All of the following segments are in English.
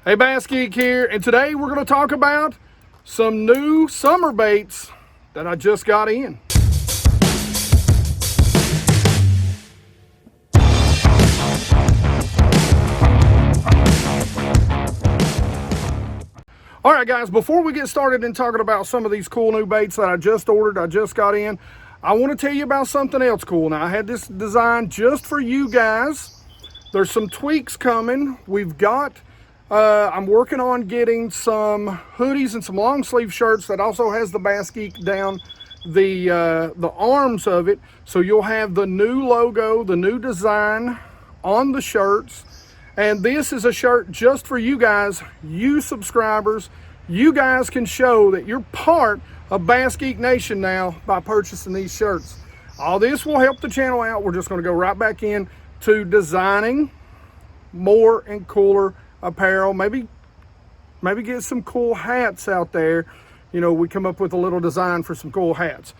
Hey, BassGeek here, and today we're going to talk about some new summer baits that I just got in. All right, guys, before we get started in talking about some of these cool new baits that I just ordered, I just got in, I want to tell you about something else cool. Now, I had this designed just for you guys. There's some tweaks coming. We've got I'm working on getting some hoodies and some long sleeve shirts that also has the BassGeek down the arms of it. So you'll have the new logo, the new design on the shirts. And this is a shirt just for you guys, you subscribers. You guys can show that you're part of BassGeek Nation now by purchasing these shirts. All this will help the channel out. We're just going to go right back in to designing more and cooler apparel, maybe get some cool hats out there. You know, we come up with a little design for some cool hats.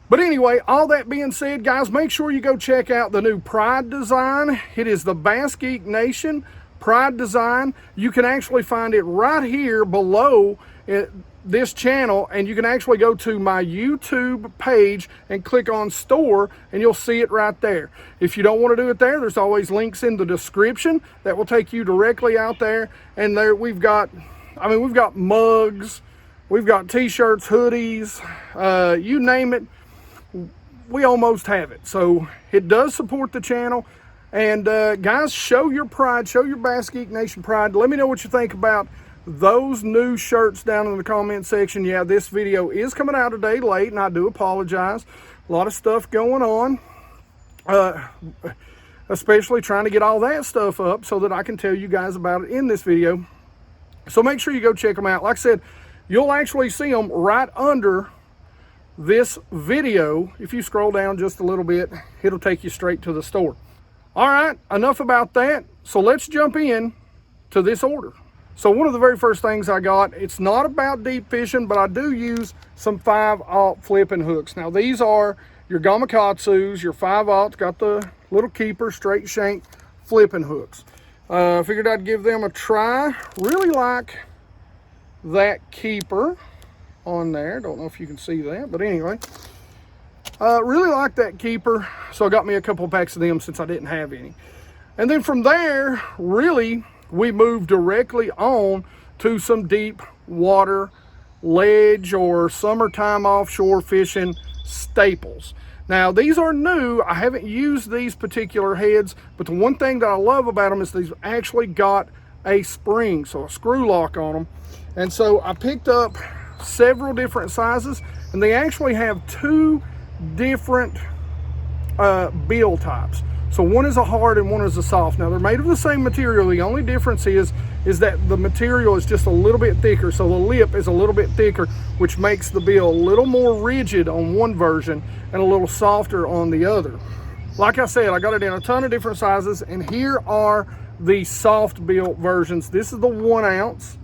But anyway, all that being said, guys, make sure you go check out the new Pride design. It is the BassGeek Nation Pride design. You can actually find it right here below this channel, and you can actually go to my YouTube page and click on store, and you'll see it right there. If you don't want to do it there, there's always links in the description that will take you directly out there. And there we've got mugs, we've got t-shirts, hoodies, you name it, we almost have it. So it does support the channel. And guys, show your pride, show your BassGeek Nation pride. Let me know what you think about those new shirts down in the comment section. Yeah, this video is coming out a day late, and I do apologize. A lot of stuff going on, especially trying to get all that stuff up so that I can tell you guys about it in this video. So make sure you go check them out. Like I said, you'll actually see them right under this video. If you scroll down just a little bit, it'll take you straight to the store. All right, enough about that. So let's jump in to this order. So one of the very first things I got, it's not about deep fishing, but I do use some 5/0 flipping hooks. Now these are your Gamakatsus, your 5/0, got the little keeper, straight shank flipping hooks. Figured I'd give them a try. Really like that keeper on there. Don't know if you can see that, but anyway. Really like that keeper, so I got me a couple of packs of them since I didn't have any. And then from there, really, we moved directly on to some deep water ledge or summertime offshore fishing staples. Now these are new. I haven't used these particular heads, but the one thing that I love about them is these actually got a spring, so a screw lock on them. And so I picked up several different sizes, and they actually have two different bill types. So one is a hard and one is a soft. Now they're made of the same material. The only difference is that the material is just a little bit thicker. So the lip is a little bit thicker, which makes the bill a little more rigid on one version and a little softer on the other. Like I said, I got it in a ton of different sizes, and here are the soft bill versions. This is the 1 ounce.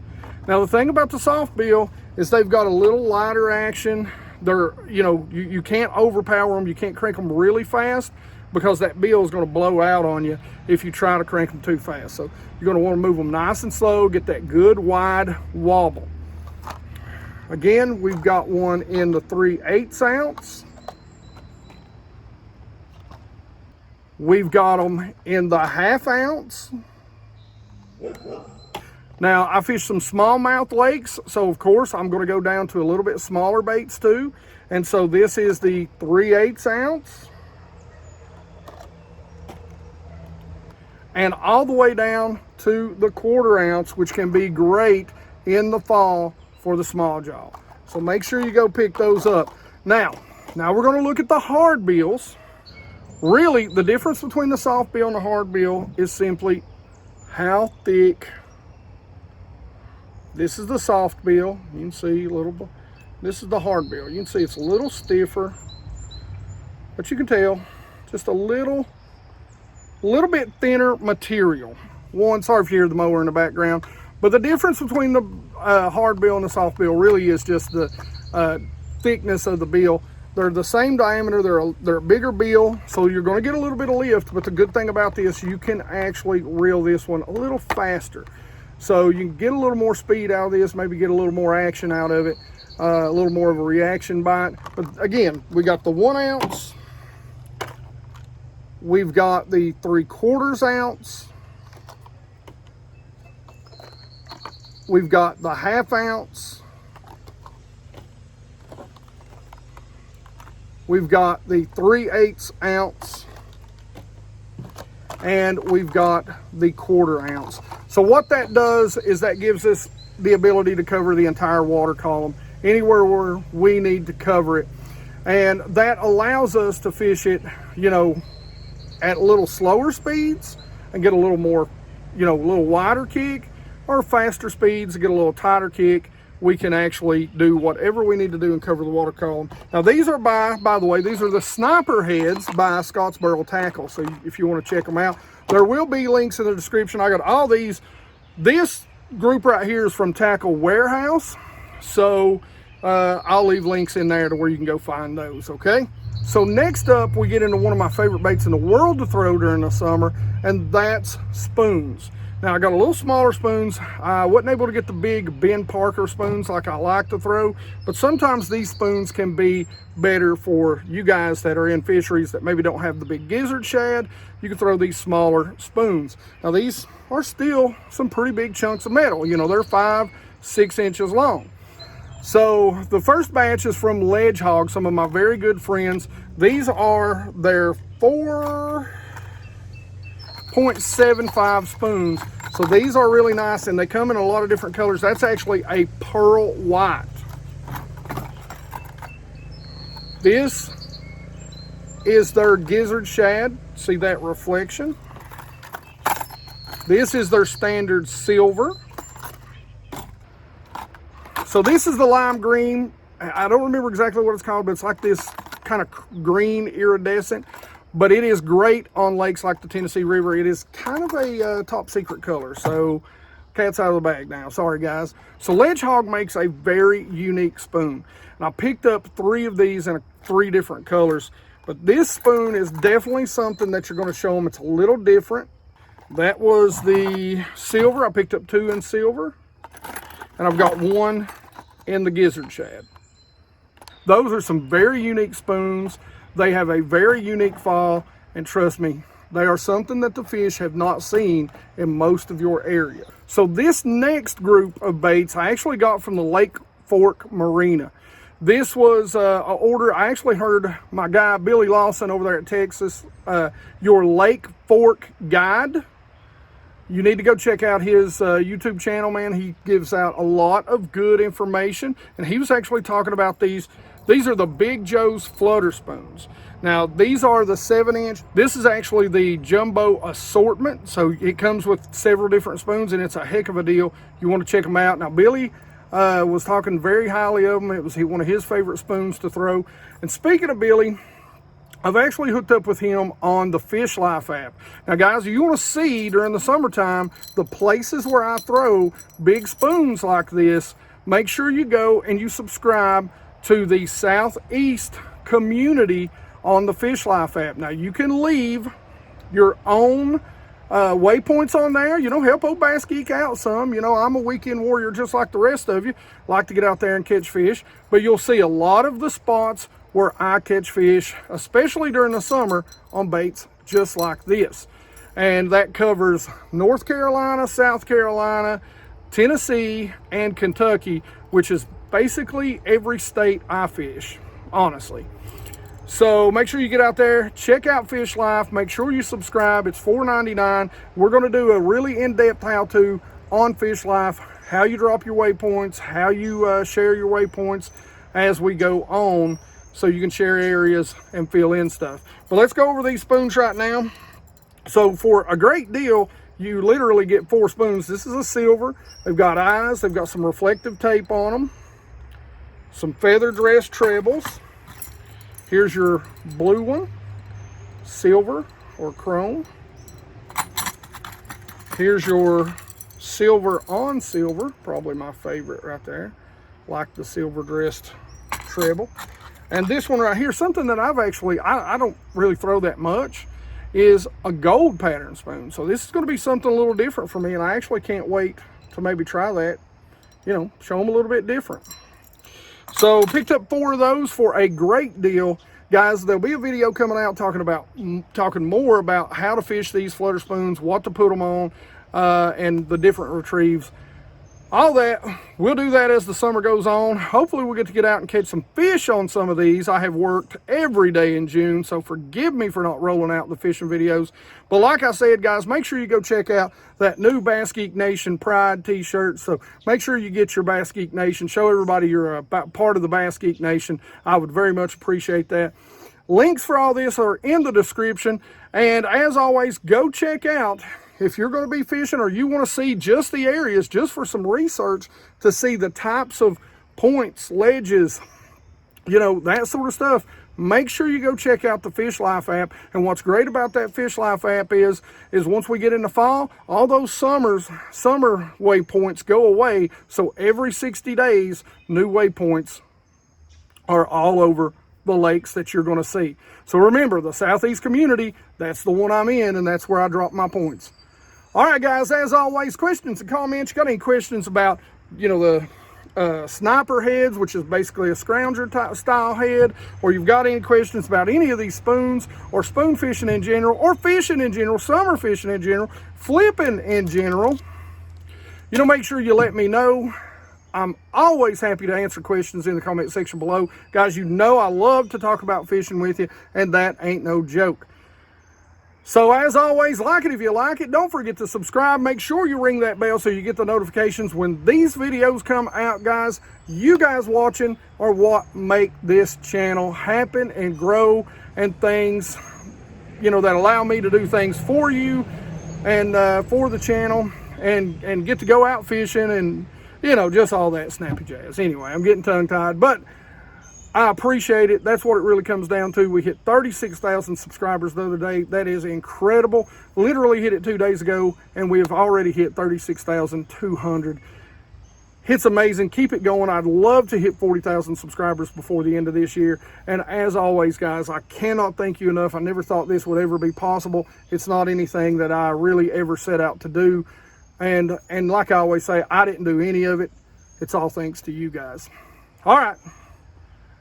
Now the thing about the soft bill is they've got a little lighter action. They're, you know, you can't overpower them. You can't crank them really fast, because that bill is going to blow out on you if you try to crank them too fast. So you're going to want to move them nice and slow, get that good wide wobble. Again, we've got one in the 3/8 ounce. We've got them in the 1/2 ounce. Now, I fish some smallmouth lakes, so of course I'm going to go down to a little bit smaller baits too. And so this is the 3/8 ounce. And all the way down to the 1/4 ounce, which can be great in the fall for the small jaw. So make sure you go pick those up. Now we're going to look at the hard bills. Really, the difference between the soft bill and the hard bill is simply how thick. This is the soft bill. You can see a little bit. This is the hard bill. You can see it's a little stiffer, but you can tell just a little bit thinner material. Sorry if you hear the mower in the background, but the difference between the hard bill and the soft bill really is just the thickness of the bill. They're the same diameter, they're a bigger bill, so you're going to get a little bit of lift, but the good thing about this, you can actually reel this one a little faster. So you can get a little more speed out of this, maybe get a little more action out of it, a little more of a reaction bite. But again, we got the 1 ounce, we've got the 3/4 ounce, we've got the 1/2 ounce, we've got the 3/8 ounce, and we've got the 1/4 ounce. So what that does is that gives us the ability to cover the entire water column anywhere where we need to cover it. And that allows us to fish it, you know, at a little slower speeds and get a little more, you know, a little wider kick, or faster speeds and get a little tighter kick. We can actually do whatever we need to do and cover the water column. Now these are by the way, these are the sniper heads by Scottsboro Tackle. So if you want to check them out, there will be links in the description. I got all these. This group right here is from Tackelwarehouse. So I'll leave links in there to where you can go find those, okay? So next up, we get into one of my favorite baits in the world to throw during the summer, and that's spoons. Now I got a little smaller spoons. I wasn't able to get the big Ben Parker spoons like I like to throw, but sometimes these spoons can be better for you guys that are in fisheries that maybe don't have the big gizzard shad. You can throw these smaller spoons. Now these are still some pretty big chunks of metal. You know, they're 5-6 inches long. So the first batch is from Ledgehog, some of my very good friends. These are their 4.75 spoons. So these are really nice, and they come in a lot of different colors. That's actually a pearl white. This is their gizzard shad. See that reflection? This is their standard silver. So this is the lime green. I don't remember exactly what it's called, but it's like this kind of green iridescent. But it is great on lakes like the Tennessee River. It is kind of a top secret color. So cat's out of the bag now. Sorry, guys. So Ledgehog makes a very unique spoon. And I picked up 3 of these in 3 different colors. But this spoon is definitely something that you're going to show them. It's a little different. That was the silver. I picked up 2 in silver. And I've got 1 in the gizzard shad. Those are some very unique spoons. They have a very unique fall, and trust me, they are something that the fish have not seen in most of your area. So this next group of baits I actually got from the Lake Fork Marina. This was an order. I actually heard my guy Billy Lawson over there at Texas, your Lake Fork guide. You need to go check out his YouTube channel, man. He gives out a lot of good information, and he was actually talking about these. These are the Big Joe's flutter spoons. Now, these are the 7-inch. This is actually the jumbo assortment, so it comes with several different spoons, and it's a heck of a deal. You want to check them out. Now, Billy was talking very highly of them. It was one of his favorite spoons to throw. And speaking of Billy, I've actually hooked up with him on the Lyfe app. Now guys, if you want to see during the summertime the places where I throw big spoons like this, make sure you go and you subscribe to the Southeast community on the Lyfe app. Now you can leave your own waypoints on there, you know, help old BassGeek out some. You know, I'm a weekend warrior just like the rest of you, like to get out there and catch fish, but you'll see a lot of the spots where I catch fish, especially during the summer, on baits just like this. And that covers North Carolina, South Carolina, Tennessee, and Kentucky, which is basically every state I fish, honestly. So make sure you get out there, check out Lyfe, make sure you subscribe. It's $4.99. We're going to do a really in-depth how-to on Lyfe, how you drop your waypoints, how you share your waypoints as we go on, so you can share areas and fill in stuff. But let's go over these spoons right now. So for a great deal, you literally get 4 spoons. This is a silver. They've got eyes. They've got some reflective tape on them. Some feather dress trebles. Here's your blue one, silver or chrome. Here's your silver on silver, probably my favorite right there. Like the silver dressed treble. And this one right here, something that I've actually, I don't really throw that much, is a gold pattern spoon. So this is going to be something a little different for me, and I actually can't wait to maybe try that, you know, show them a little bit different. So picked up 4 of those for a great deal. Guys, there'll be a video coming out talking more about how to fish these flutter spoons, what to put them on, and the different retrieves. All that, we'll do that as the summer goes on. Hopefully we'll get to get out and catch some fish on some of these. I have worked every day in June, so forgive me for not rolling out the fishing videos. But like I said, guys, make sure you go check out that new BassGeek Nation Pride t-shirt. So make sure you get your BassGeek Nation. Show everybody you're a part of the BassGeek Nation. I would very much appreciate that. Links for all this are in the description. And as always, go check out, if you're going to be fishing or you want to see just the areas, just for some research to see the types of points, ledges, you know, that sort of stuff, make sure you go check out the Lyfe App. And what's great about that Lyfe App is once we get into fall, all those summer waypoints go away. So every 60 days, new waypoints are all over the lakes that you're going to see. So remember, the Southeast community, that's the one I'm in, and that's where I drop my points. All right, guys, as always, questions and comments. You got any questions about, you know, the sniper heads, which is basically a scrounger style head, or you've got any questions about any of these spoons, or spoon fishing in general, or fishing in general, summer fishing in general, flipping in general, you know, make sure you let me know. I'm always happy to answer questions in the comment section below. Guys, you know I love to talk about fishing with you, and that ain't no joke. So as always, like it if you like it. Don't forget to subscribe. Make sure you ring that bell so you get the notifications when these videos come out, guys. You guys watching are what make this channel happen and grow, and things, you know, that allow me to do things for you and for the channel, and get to go out fishing and, you know, just all that snappy jazz. Anyway, I'm getting tongue-tied, but I appreciate it. That's what it really comes down to. We hit 36,000 subscribers the other day. That is incredible. Literally hit it 2 days ago, and we have already hit 36,200. It's amazing. Keep it going. I'd love to hit 40,000 subscribers before the end of this year. And as always, guys, I cannot thank you enough. I never thought this would ever be possible. It's not anything that I really ever set out to do. And like I always say, I didn't do any of it. It's all thanks to you guys. All right.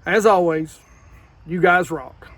As always, you guys rock.